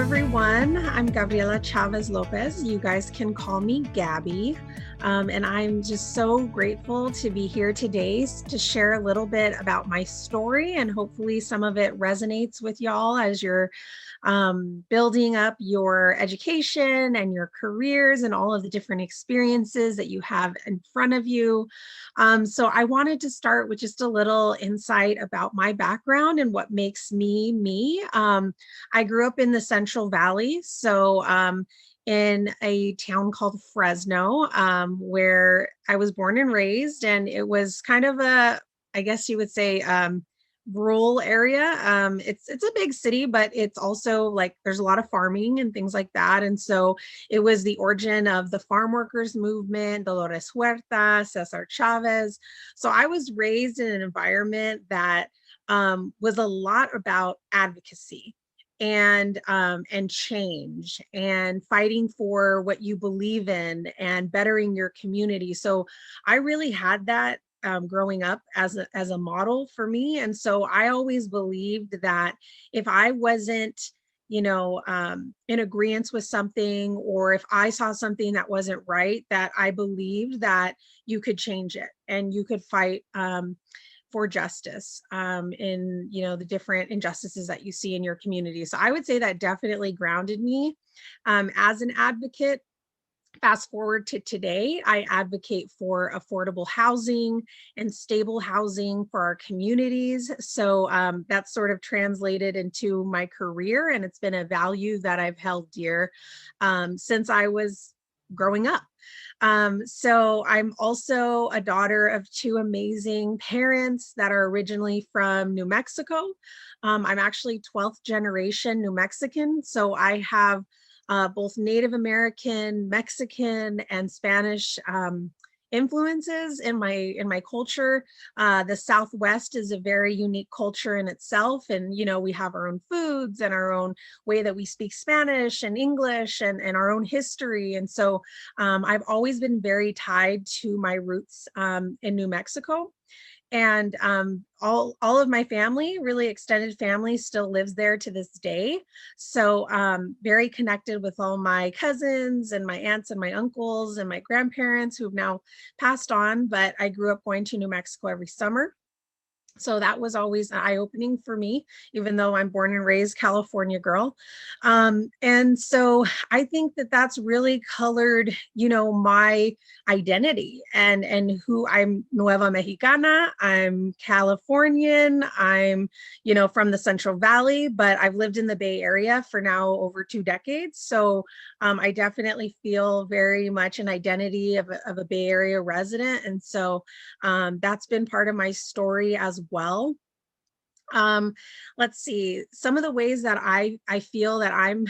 everyone. I'm Gabriela Chavez Lopez. You guys can call me Gabby. And I'm just so grateful to be here today to share a little bit about my story, and hopefully some of it resonates with y'all as you're building up your education and your careers and all of the different experiences that you have in front of you. So I wanted to start with just a little insight about my background and what makes me me. I grew up in the Central Valley, so in a town called Fresno, where I was born and raised, and it was kind of a, I guess you would say, rural area. It's a big city, but it's also like there's a lot of farming and things like that. And so it was the origin of the farm workers movement, Dolores Huerta, Cesar Chavez. So I was raised in an environment that was a lot about advocacy and change and fighting for what you believe in and bettering your community. So I really had that growing up as a model for me. And so I always believed that if I wasn't, in agreement with something, or if I saw something that wasn't right, that I believed that you could change it and you could fight for justice in the different injustices that you see in your community. So I would say that definitely grounded me as an advocate. Fast forward to today, I advocate for affordable housing and stable housing for our communities. So that's sort of translated into my career, and it's been a value that I've held dear since I was growing up. So I'm also a daughter of two amazing parents that are originally from New Mexico. I'm actually 12th generation New Mexican, so I have both Native American, Mexican, and Spanish influences in my culture. The Southwest is a very unique culture in itself, and we have our own foods and our own way that we speak Spanish and English and our own history. And so I've always been very tied to my roots in New Mexico. And all of my family, really extended family, still lives there to this day. So very connected with all my cousins and my aunts and my uncles and my grandparents who have now passed on. But I grew up going to New Mexico every summer. So that was always eye-opening for me, even though I'm born and raised California girl. And so I think that that's really colored, my identity and who I'm. Nueva Mexicana, I'm Californian, I'm, from the Central Valley, but I've lived in the Bay Area for now over 2 decades. So I definitely feel very much an identity of a Bay Area resident. And so that's been part of my story as well. Let's see, some of the ways that I feel that I'm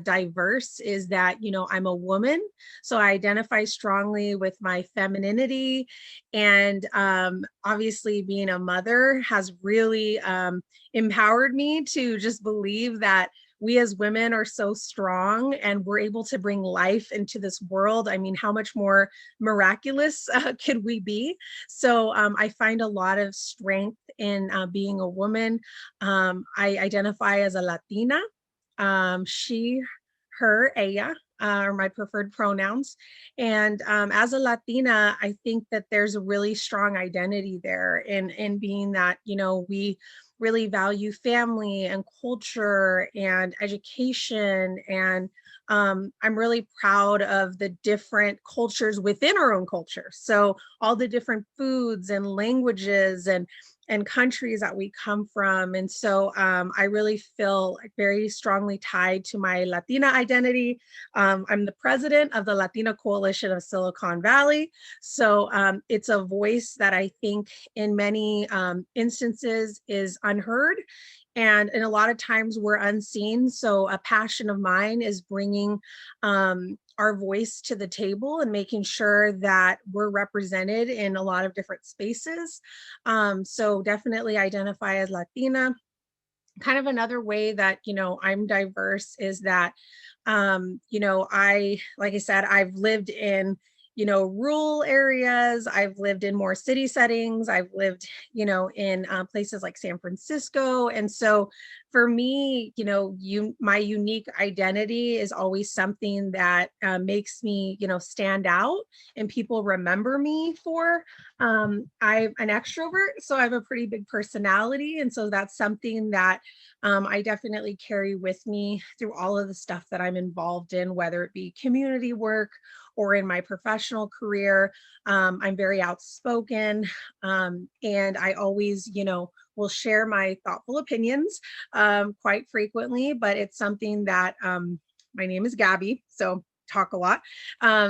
diverse is that, I'm a woman, so I identify strongly with my femininity, and obviously being a mother has really empowered me to just believe that we as women are so strong and we're able to bring life into this world. I mean, how much more miraculous could we be? So I find a lot of strength in being a woman. I identify as a Latina. She, her, ella are my preferred pronouns. And as a Latina, I think that there's a really strong identity there in being that, we really value family and culture and education. And I'm really proud of the different cultures within our own culture. So all the different foods and languages and countries that we come from. And so I really feel very strongly tied to my Latina identity. I'm the president of the Latina Coalition of Silicon Valley. So it's a voice that I think in many instances is unheard. And a lot of times we're unseen. So a passion of mine is bringing our voice to the table and making sure that we're represented in a lot of different spaces. So definitely identify as Latina. Kind of another way that, I'm diverse is that, like I said, I've lived in, rural areas. I've lived in more city settings. I've lived, in places like San Francisco. And so for me, my unique identity is always something that makes me, stand out and people remember me for. I'm an extrovert, so I have a pretty big personality. And so that's something that I definitely carry with me through all of the stuff that I'm involved in, whether it be community work or in my professional career. I'm very outspoken, and I always, will share my thoughtful opinions quite frequently, but it's something that my name is Gabby, so talk a lot.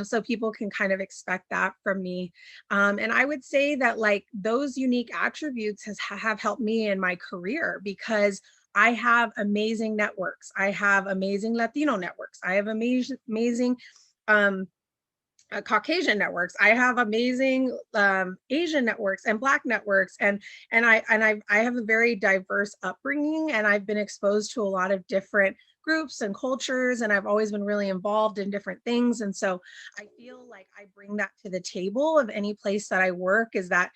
So people can kind of expect that from me. And I would say that like those unique attributes have helped me in my career because I have amazing networks. I have amazing Latino networks. I have amazing um, Caucasian networks. I have amazing Asian networks and Black networks, and I have a very diverse upbringing, and I've been exposed to a lot of different groups and cultures, and I've always been really involved in different things. And so I feel like I bring that to the table of any place that I work. Is that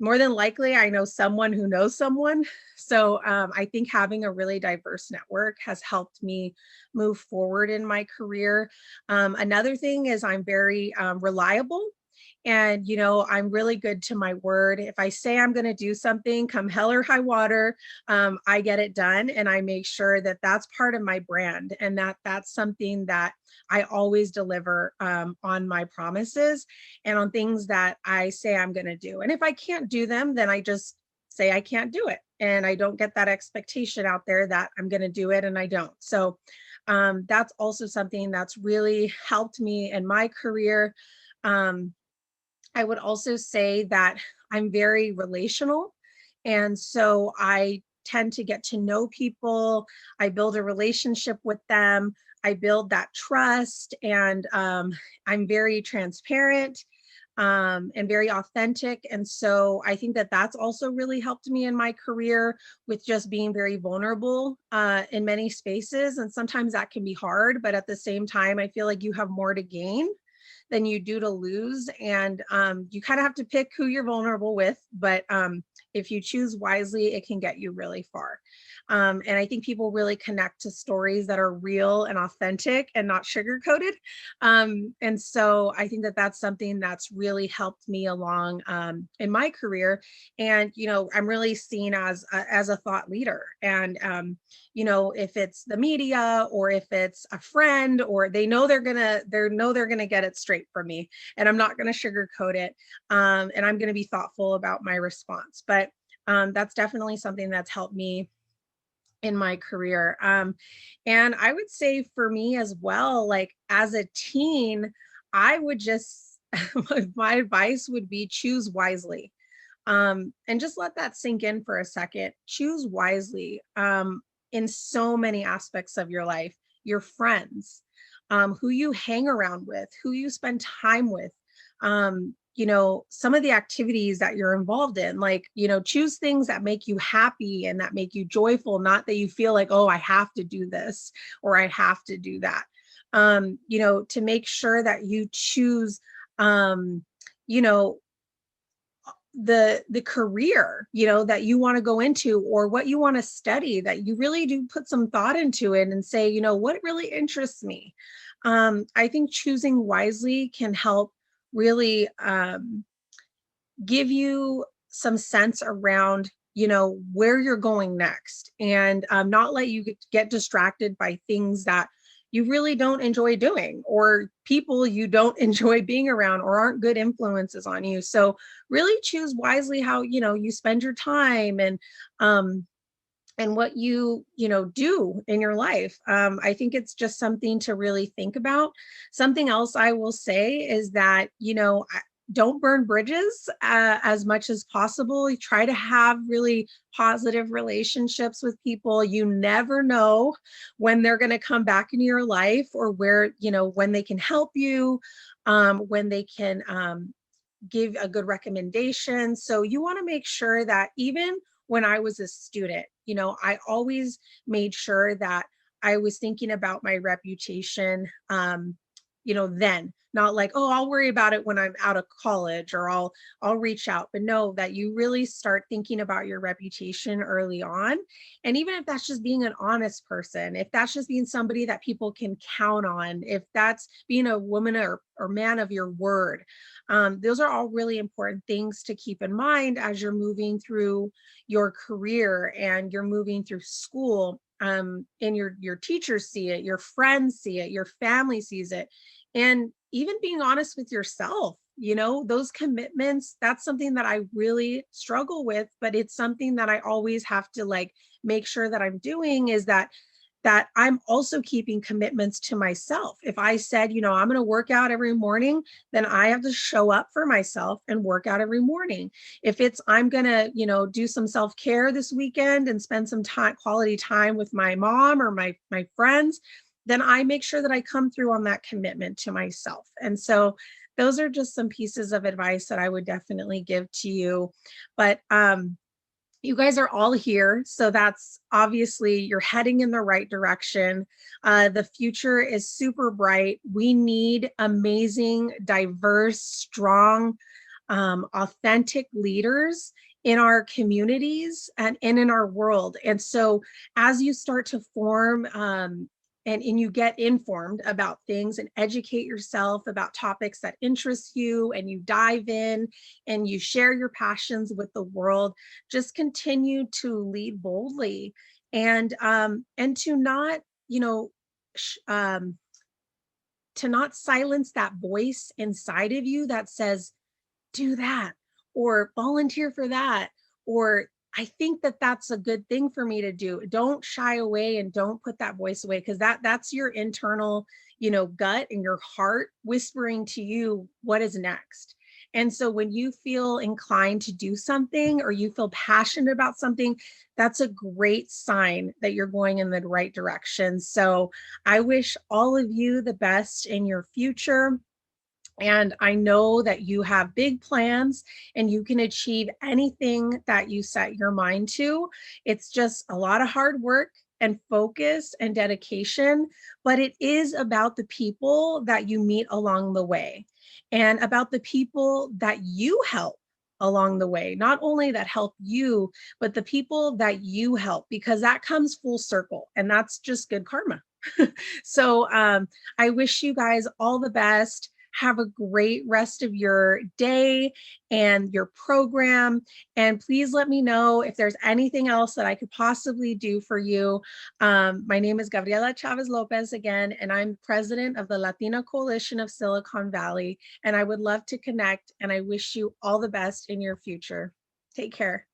more than likely I know someone who knows someone. So I think having a really diverse network has helped me move forward in my career. Another thing is I'm very reliable. And, I'm really good to my word. If I say I'm going to do something, come hell or high water, I get it done. And I make sure that that's part of my brand and that that's something that I always deliver on my promises and on things that I say I'm going to do. And if I can't do them, then I just say I can't do it. And I don't get that expectation out there that I'm going to do it and I don't. So that's also something that's really helped me in my career. Um, I would also say that I'm very relational. And so I tend to get to know people. I build a relationship with them. I build that trust. And I'm very transparent and very authentic. And so I think that that's also really helped me in my career with just being very vulnerable in many spaces. And sometimes that can be hard, but at the same time, I feel like you have more to gain than you do to lose. And you kind of have to pick who you're vulnerable with. But if you choose wisely, it can get you really far. And I think people really connect to stories that are real and authentic and not sugar coated. And so I think that that's something that's really helped me along in my career. And, I'm really seen as a thought leader. And, if it's the media or if it's a friend or they know they're gonna get it straight from me, and I'm not gonna sugarcoat it, and I'm gonna be thoughtful about my response. But that's definitely something that's helped me in my career. And I would say for me as well, like as a teen, I would just my advice would be choose wisely. And just let that sink in for a second. Choose wisely in so many aspects of your life, your friends, who you hang around with, who you spend time with, some of the activities that you're involved in, like, choose things that make you happy and that make you joyful, not that you feel like, oh, I have to do this or I have to do that. To make sure that you choose, you know, the career that you want to go into or what you want to study, that you really do put some thought into it and say, what really interests me. I think choosing wisely can help really give you some sense around where you're going next, and not let you get distracted by things that you really don't enjoy doing or people you don't enjoy being around or aren't good influences on you. So really choose wisely how you spend your time um and what you do in your life. I think it's just something to really think about. Something else I will say is that don't burn bridges as much as possible. You try to have really positive relationships with people. You never know when they're going to come back into your life, or where when they can help you, when they can give a good recommendation. So you want to make sure that even when I was a student, I always made sure that I was thinking about my reputation, then, not like, oh, I'll worry about it when I'm out of college, or I'll reach out. But no, that you really start thinking about your reputation early on. And even if that's just being an honest person, if that's just being somebody that people can count on, if that's being a woman or man of your word, those are all really important things to keep in mind as you're moving through your career and you're moving through school. And your teachers see it, your friends see it, your family sees it. And even being honest with yourself, those commitments, that's something that I really struggle with, but it's something that I always have to like make sure that I'm doing, is that I'm also keeping commitments to myself. If I said, I'm going to work out every morning, then I have to show up for myself and work out every morning. If it's, I'm going to, do some self-care this weekend and spend some time, quality time with my mom or my friends, then I make sure that I come through on that commitment to myself. And so those are just some pieces of advice that I would definitely give to you. But you guys are all here. So that's obviously you're heading in the right direction. The future is super bright. We need amazing, diverse, strong, authentic leaders in our communities and in our world. And so as you start to form and you get informed about things and educate yourself about topics that interest you, and you dive in and you share your passions with the world, just continue to lead boldly, and to not, to not silence that voice inside of you that says, do that, or volunteer for that, or I think that that's a good thing for me to do. Don't shy away and don't put that voice away, because that's your internal, gut and your heart whispering to you what is next. And so when you feel inclined to do something or you feel passionate about something, that's a great sign that you're going in the right direction. So I wish all of you the best in your future. And I know that you have big plans and you can achieve anything that you set your mind to. It's just a lot of hard work and focus and dedication, but it is about the people that you meet along the way and about the people that you help along the way. Not only that help you, but the people that you help, because that comes full circle and that's just good karma. So I wish you guys all the best. Have a great rest of your day and your program. And please let me know if there's anything else that I could possibly do for you. My name is Gabriela Chavez Lopez again, and I'm president of the Latina Coalition of Silicon Valley. And I would love to connect, and I wish you all the best in your future. Take care.